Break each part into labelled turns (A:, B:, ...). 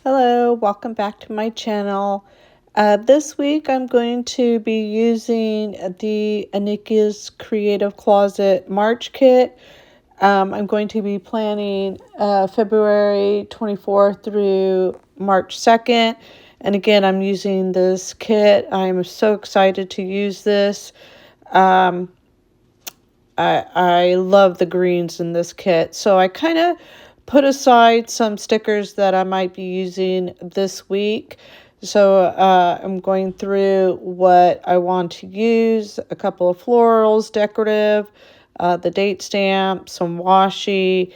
A: Hello, welcome back to my channel. This week I'm going to be using the Anika's Creative Closet March kit. I'm going to be planning February 24th through March 2nd. And again, I'm using this kit. I'm so excited to use this. I love the greens in this kit. So I kind of put aside some stickers that I might be using this week. So I'm going through what I want to use, a couple of florals, decorative, the date stamp, some washi,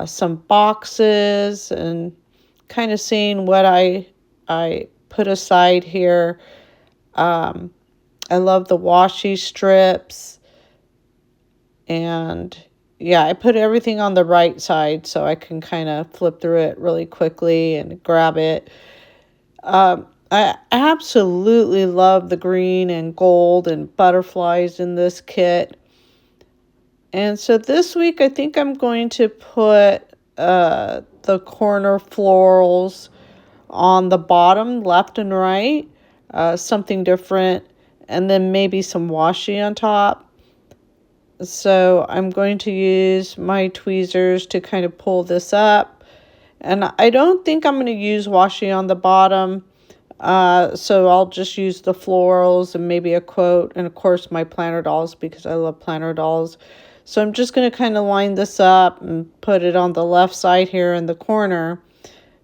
A: some boxes, and kind of seeing what I put aside here. I love the washi strips. And yeah, I put everything on the right side so I can kind of flip through it really quickly and grab it. I absolutely love the green and gold and butterflies in this kit. And so this week I think I'm going to put the corner florals on the bottom, left and right, something different, and then maybe some washi on top. So I'm going to use my tweezers to kind of pull this up. And I don't think I'm going to use washi on the bottom. So I'll just use the florals and maybe a quote. And of course my planner dolls because I love planner dolls. So I'm just going to kind of line this up and put it on the left side here in the corner.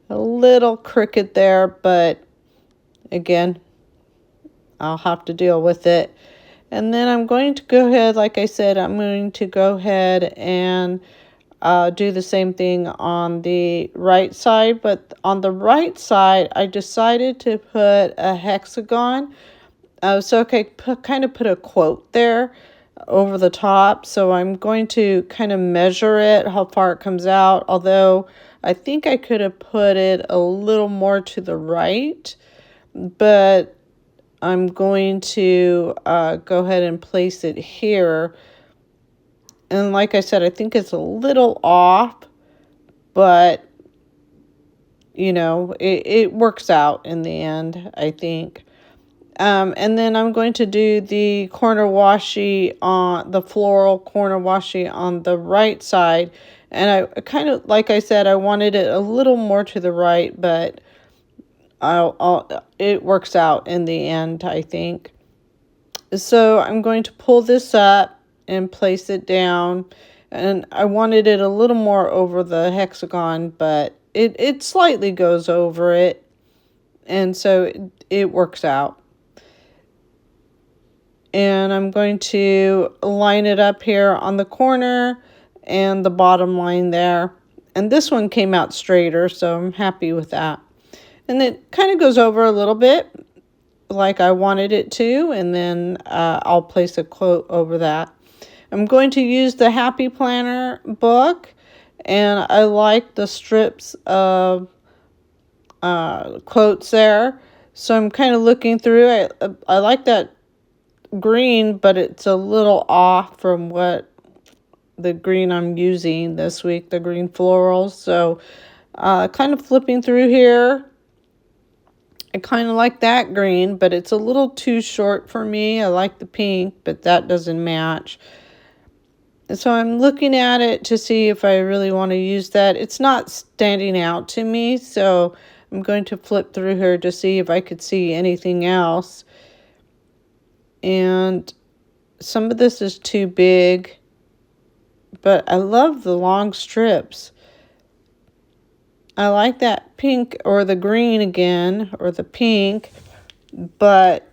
A: A little crooked there, but again, I'll have to deal with it. And then I'm going to go ahead, like I said, I'm going to go ahead and do the same thing on the right side. But on the right side, I decided to put a hexagon. So I kind of put a quote there over the top. So I'm going to kind of measure it, how far it comes out. Although I think I could have put it a little more to the right. But I'm going to go ahead and place it here. And like I said, I think it's a little off, but, you know, it works out in the end, I think. And then I'm going to do the corner washi on the floral corner washi on the right side. And I kind of, like I said, I wanted it a little more to the right, but it works out in the end, I think. So I'm going to pull this up and place it down. And I wanted it a little more over the hexagon, but it slightly goes over it. And so it works out. And I'm going to line it up here on the corner and the bottom line there. And this one came out straighter, so I'm happy with that. And it kind of goes over a little bit like I wanted it to, and then I'll place a quote over that. I'm going to use the Happy Planner book, and I like the strips of quotes there. So I'm kind of looking through. I like that green, but it's a little off from what the green I'm using this week, the green florals. So kind of flipping through here. I kind of like that green, but it's a little too short for me. I like the pink, but that doesn't match. And so I'm looking at it to see if I really want to use that. It's not standing out to me, so I'm going to flip through here to see if I could see anything else. And some of this is too big, but I love the long strips. I like that pink or the green again, or the pink, but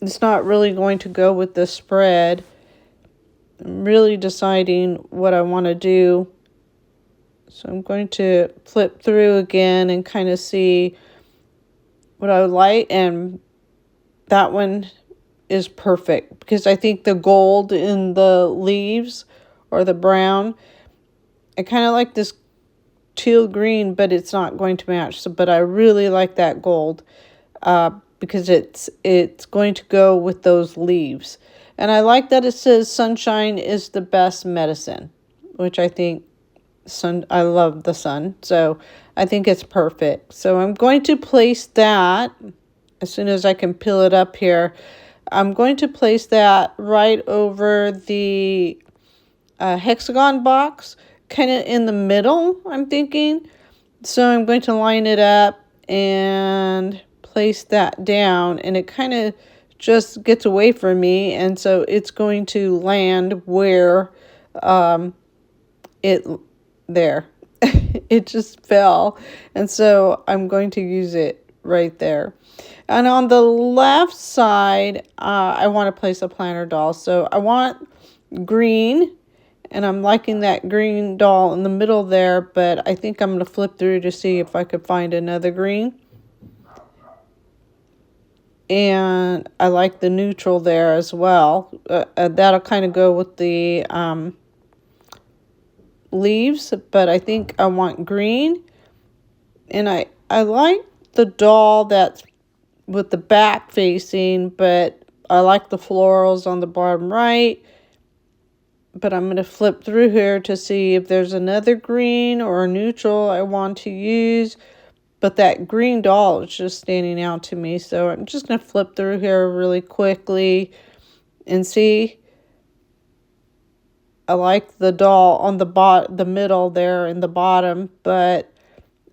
A: it's not really going to go with the spread. I'm really deciding what I want to do. So I'm going to flip through again and kind of see what I would like. And that one is perfect because I think the gold in the leaves or the brown, I kind of like this teal green, but it's not going to match. So, but I really like that gold because it's going to go with those leaves. And I like that it says sunshine is the best medicine, which I think I love the sun. So I think it's perfect. So I'm going to place that as soon as I can peel it up here. I'm going to place that right over the hexagon box, kind of in the middle, I'm thinking. So I'm going to line it up and place that down, and it kind of just gets away from me, and so it's going to land where it there. It just fell, and so I'm going to use it right there. And on the left side, I want to place a planter doll. So I want green, and I'm liking that green doll in the middle there, but I think I'm going to flip through to see if I could find another green. And I like the neutral there as well. That'll kind of go with the leaves, but I think I want green. And I like the doll that's with the back facing, but I like the florals on the bottom right. But I'm going to flip through here to see if there's another green or a neutral I want to use. But that green doll is just standing out to me. So I'm just going to flip through here really quickly and see. I like the doll on the middle there in the bottom, but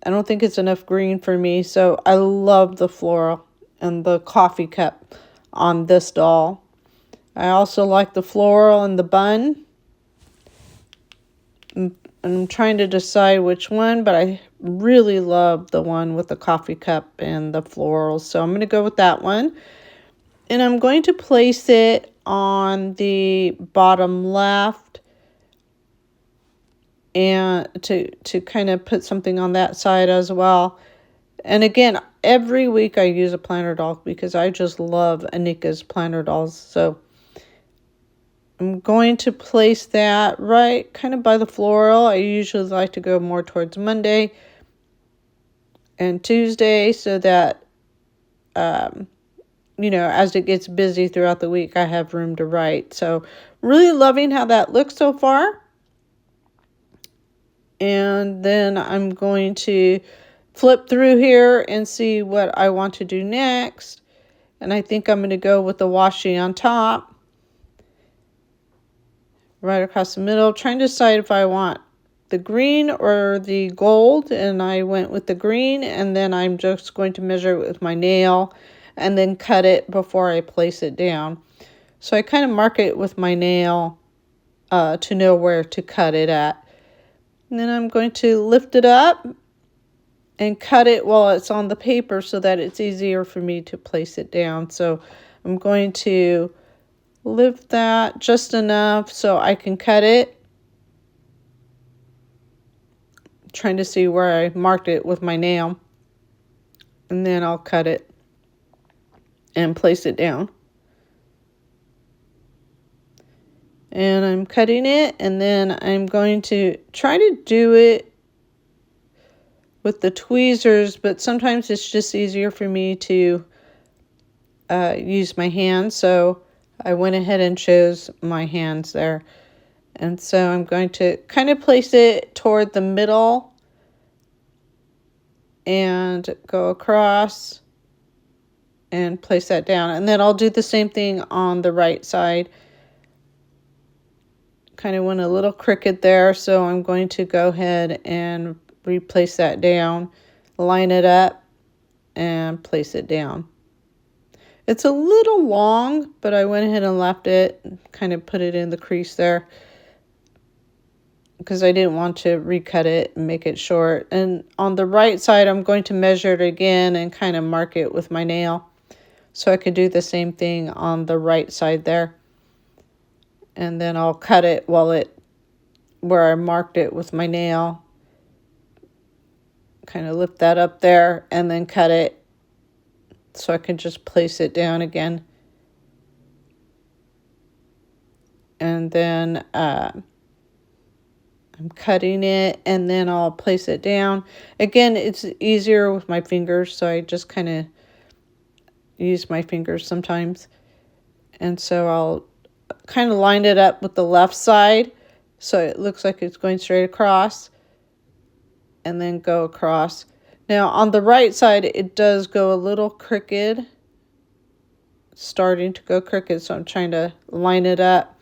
A: I don't think it's enough green for me. So I love the floral and the coffee cup on this doll. I also like the floral and the bun. I'm trying to decide which one, but I really love the one with the coffee cup and the florals. So I'm going to go with that one. And I'm going to place it on the bottom left, and to kind of put something on that side as well. And again, every week I use a planter doll because I just love Anika's planter dolls. So I'm going to place that right kind of by the floral. I usually like to go more towards Monday and Tuesday so that, as it gets busy throughout the week, I have room to write. So really loving how that looks so far. And then I'm going to flip through here and see what I want to do next. And I think I'm going to go with the washi on top. Right across the middle, trying to decide if I want the green or the gold, and I went with the green, and then I'm just going to measure it with my nail and then cut it before I place it down. So I kind of mark it with my nail to know where to cut it at. And then I'm going to lift it up and cut it while it's on the paper so that it's easier for me to place it down. So I'm going to lift that just enough so I can cut it. Trying to see where I marked it with my nail. And then I'll cut it and place it down. And I'm cutting it, and then I'm going to try to do it with the tweezers, but sometimes it's just easier for me to use my hands. So I went ahead and chose my hands there. And so I'm going to kind of place it toward the middle and go across and place that down. And then I'll do the same thing on the right side. Kind of went a little crooked there, so I'm going to go ahead and replace that down, line it up, and place it down. It's a little long, but I went ahead and left it, kind of put it in the crease there because I didn't want to recut it and make it short. And on the right side, I'm going to measure it again and kind of mark it with my nail. So I could do the same thing on the right side there. And then I'll cut it where I marked it with my nail. Kind of lift that up there and then cut it so I can just place it down again. And then I'm cutting it, and then I'll place it down. Again, it's easier with my fingers, so I just kind of use my fingers sometimes. And so I'll kind of line it up with the left side so it looks like it's going straight across. and then go across. Now on the right side, it does go a little crooked, starting to go crooked, so I'm trying to line it up.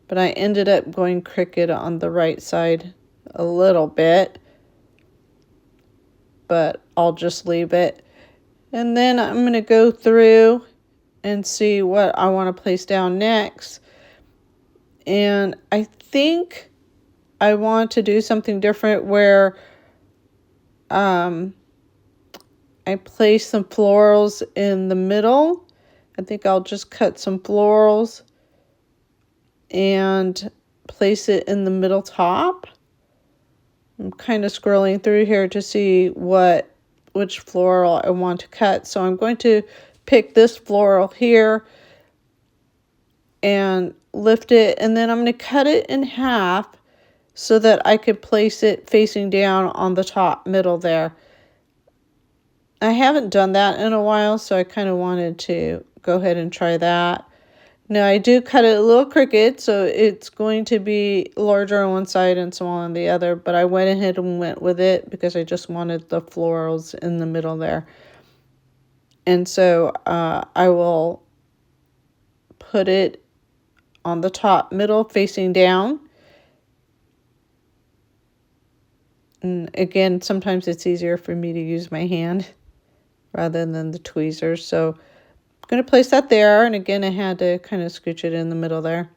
A: But I ended up going crooked on the right side a little bit, but I'll just leave it. And then I'm going to go through and see what I want to place down next. And I think I want to do something different where I place some florals in the middle. I think I'll just cut some florals and place it in the middle top. I'm kind of scrolling through here to see which floral I want to cut. So I'm going to pick this floral here and lift it, and then I'm going to cut it in half so that I could place it facing down on the top middle there. I haven't done that in a while, so I kind of wanted to go ahead and try that. Now I do cut it a little crooked, so it's going to be larger on one side and smaller on the other, but I went ahead and went with it because I just wanted the florals in the middle there. And so I will put it on the top middle facing down. And again, sometimes it's easier for me to use my hand rather than the tweezers. So I'm going to place that there. And again, I had to kind of scooch it in the middle there.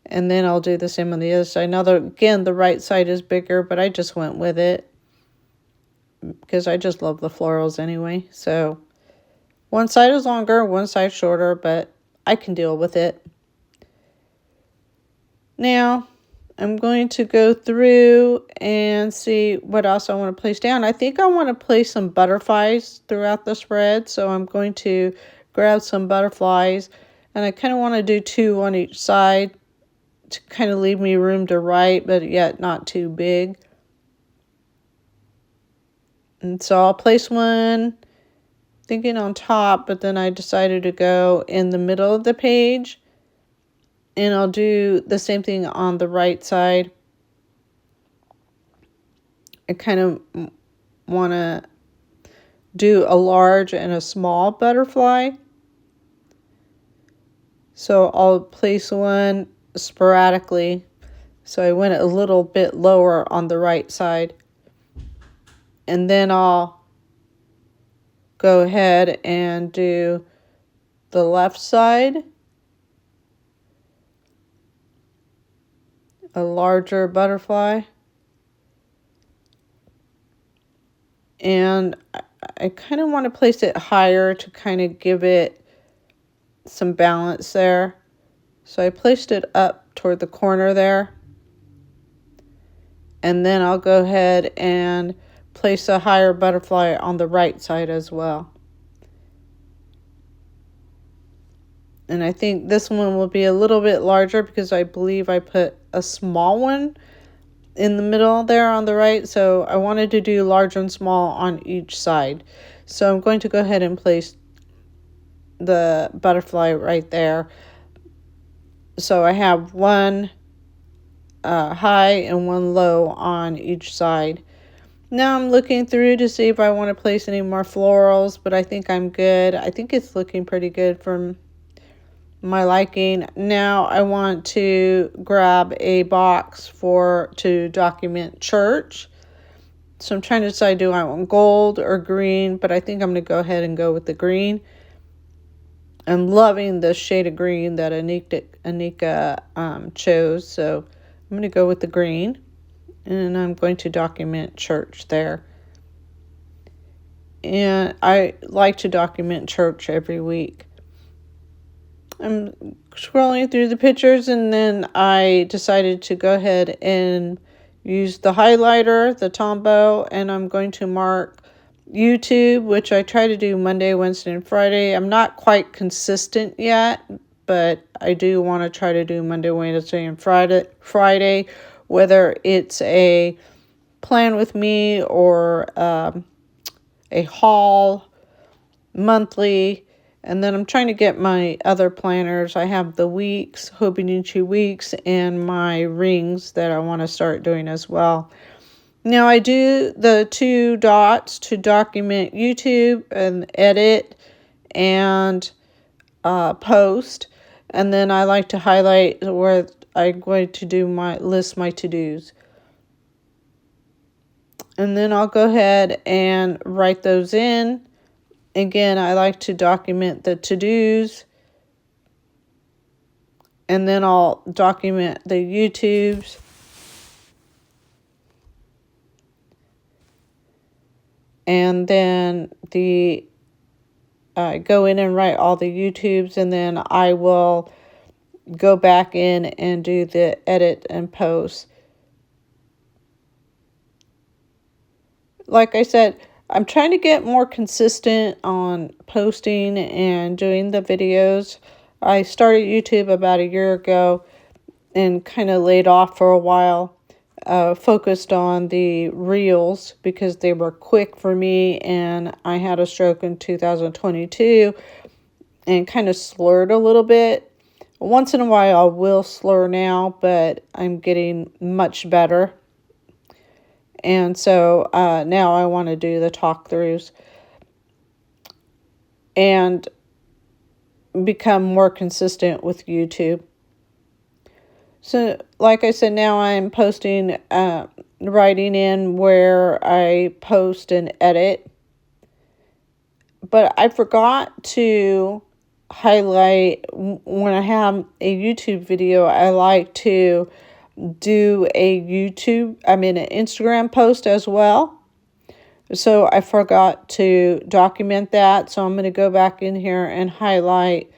A: And then I'll do the same on the other side. Now, again, the right side is bigger, but I just went with it because I just love the florals anyway. So one side is longer, one side shorter, but I can deal with it. Now, I'm going to go through and see what else I want to place down. I think I want to place some butterflies throughout the spread. So I'm going to grab some butterflies, and I kind of want to do 2 on each side to kind of leave me room to write, but yet not too big. And so I'll place one thinking on top, but then I decided to go in the middle of the page. And I'll do the same thing on the right side. I kind of want to do a large and a small butterfly. So I'll place one sporadically. So I went a little bit lower on the right side. And then I'll go ahead and do the left side. A larger butterfly. And I kind of want to place it higher to kind of give it some balance there. So I placed it up toward the corner there. And then I'll go ahead and place a higher butterfly on the right side as well. And I think this one will be a little bit larger because I believe I put a small one in the middle there on the right. So I wanted to do large and small on each side. So I'm going to go ahead and place the butterfly right there. So I have one high and one low on each side. Now I'm looking through to see if I want to place any more florals, but I think I'm good. I think it's looking pretty good from my liking. Now I want to grab a box to document church. So I'm trying to decide, do I want gold or green? But I think I'm going to go ahead and go with the green. I'm loving the shade of green that Anika chose. So I'm going to go with the green. And I'm going to document church there. And I like to document church every week. I'm scrolling through the pictures, and then I decided to go ahead and use the highlighter, the Tombow, and I'm going to mark YouTube, which I try to do Monday, Wednesday, and Friday. I'm not quite consistent yet, but I do want to try to do Monday, Wednesday, and Friday, whether it's a plan with me or a haul monthly. And then I'm trying to get my other planners. I have the weeks, Hobonichi weeks, and my rings that I want to start doing as well. Now I do the 2 dots to document YouTube and edit and post. And then I like to highlight where I'm going to do list my to-dos. And then I'll go ahead and write those in. Again, I like to document the to-dos. And then I'll document the YouTubes. And then go in and write all the YouTubes, and then I will go back in and do the edit and post. Like I said, I'm trying to get more consistent on posting and doing the videos. I started YouTube about a year ago and kind of laid off for a while. Focused on the reels because they were quick for me, and I had a stroke in 2022 and kind of slurred a little bit. Once in a while I will slur now, but I'm getting much better. And so now I want to do the talk throughs and become more consistent with YouTube. So like I said, now I'm posting, writing in where I post and edit. But I forgot to highlight when I have a YouTube video, I like to do an Instagram post as well. So I forgot to document that. So I'm going to go back in here and highlight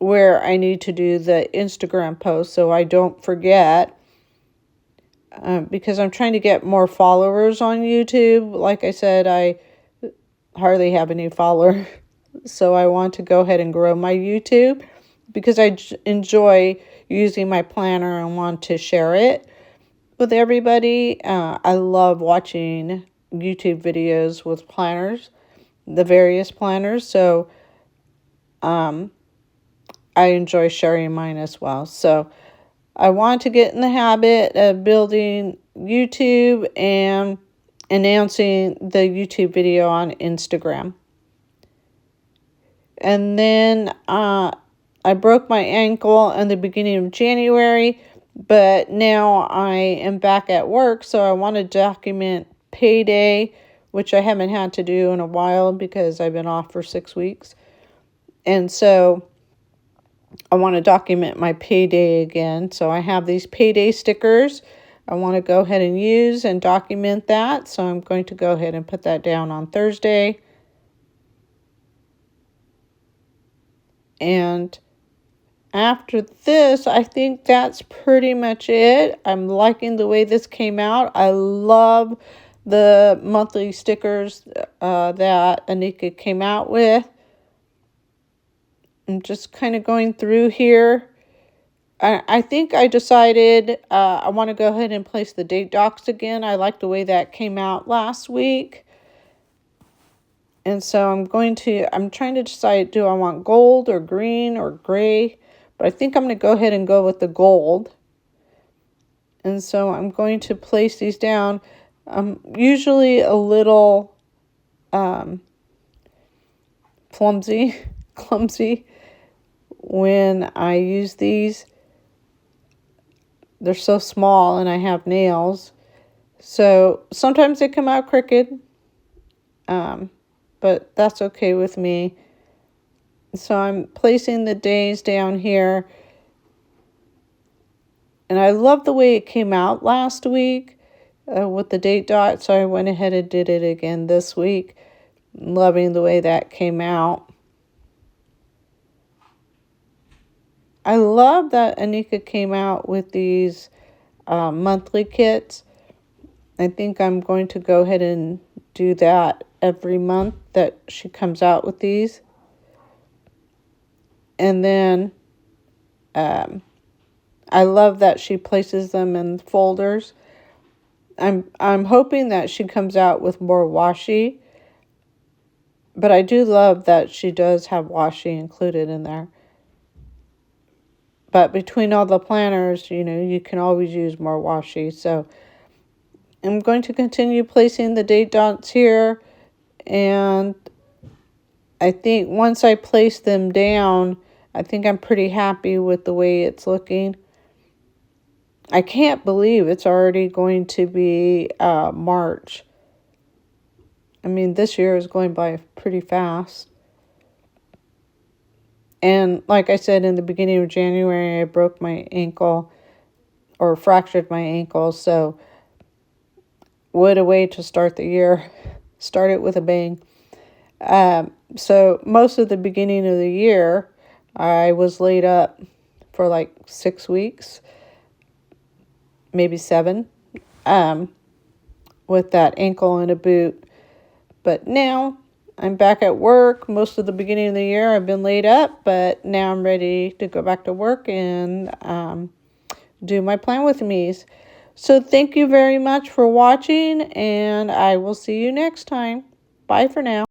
A: where I need to do the Instagram post so I don't forget. Because I'm trying to get more followers on YouTube. Like I said, I hardly have any followers. So I want to go ahead and grow my YouTube because I enjoy using my planner and want to share it with everybody. I love watching YouTube videos with planners, the various planners. So I enjoy sharing mine as well. So I want to get in the habit of building YouTube and announcing the YouTube video on Instagram. And then I broke my ankle in the beginning of January, but now I am back at work, so I want to document payday, which I haven't had to do in a while because I've been off for 6 weeks. And so I want to document my payday again. So I have these payday stickers I want to go ahead and use and document that. So I'm going to go ahead and put that down on Thursday. And after this, I think that's pretty much it. I'm liking the way this came out. I love the monthly stickers that Anika came out with. I'm just kind of going through here. I think I decided I want to go ahead and place the date docs again. I like the way that came out last week. And so I'm trying to decide, do I want gold or green or gray? But I think I'm going to go ahead and go with the gold. And so I'm going to place these down. I'm usually a little clumsy when I use these. They're so small and I have nails. So sometimes they come out crooked. But that's okay with me. So I'm placing the days down here. And I love the way it came out last week with the date dot. So I went ahead and did it again this week. Loving the way that came out. I love that Anika came out with these monthly kits. I think I'm going to go ahead and do that every month that she comes out with these. And then I love that she places them in folders. I'm hoping that she comes out with more washi. But I do love that she does have washi included in there. But between all the planners, you can always use more washi. So I'm going to continue placing the date dots here, and I think once I place them down, I think I'm pretty happy with the way it's looking. I can't believe it's already going to be March. I mean, this year is going by pretty fast. And like I said, in the beginning of January, I broke my ankle, or fractured my ankle. So what a way to start the year. Start it with a bang. So most of the beginning of the year, I was laid up for like 6 weeks, maybe 7, with that ankle in a boot. But now I'm back at work. Most of the beginning of the year I've been laid up, but now I'm ready to go back to work and do my plan with me's. So thank you very much for watching, and I will see you next time. Bye for now.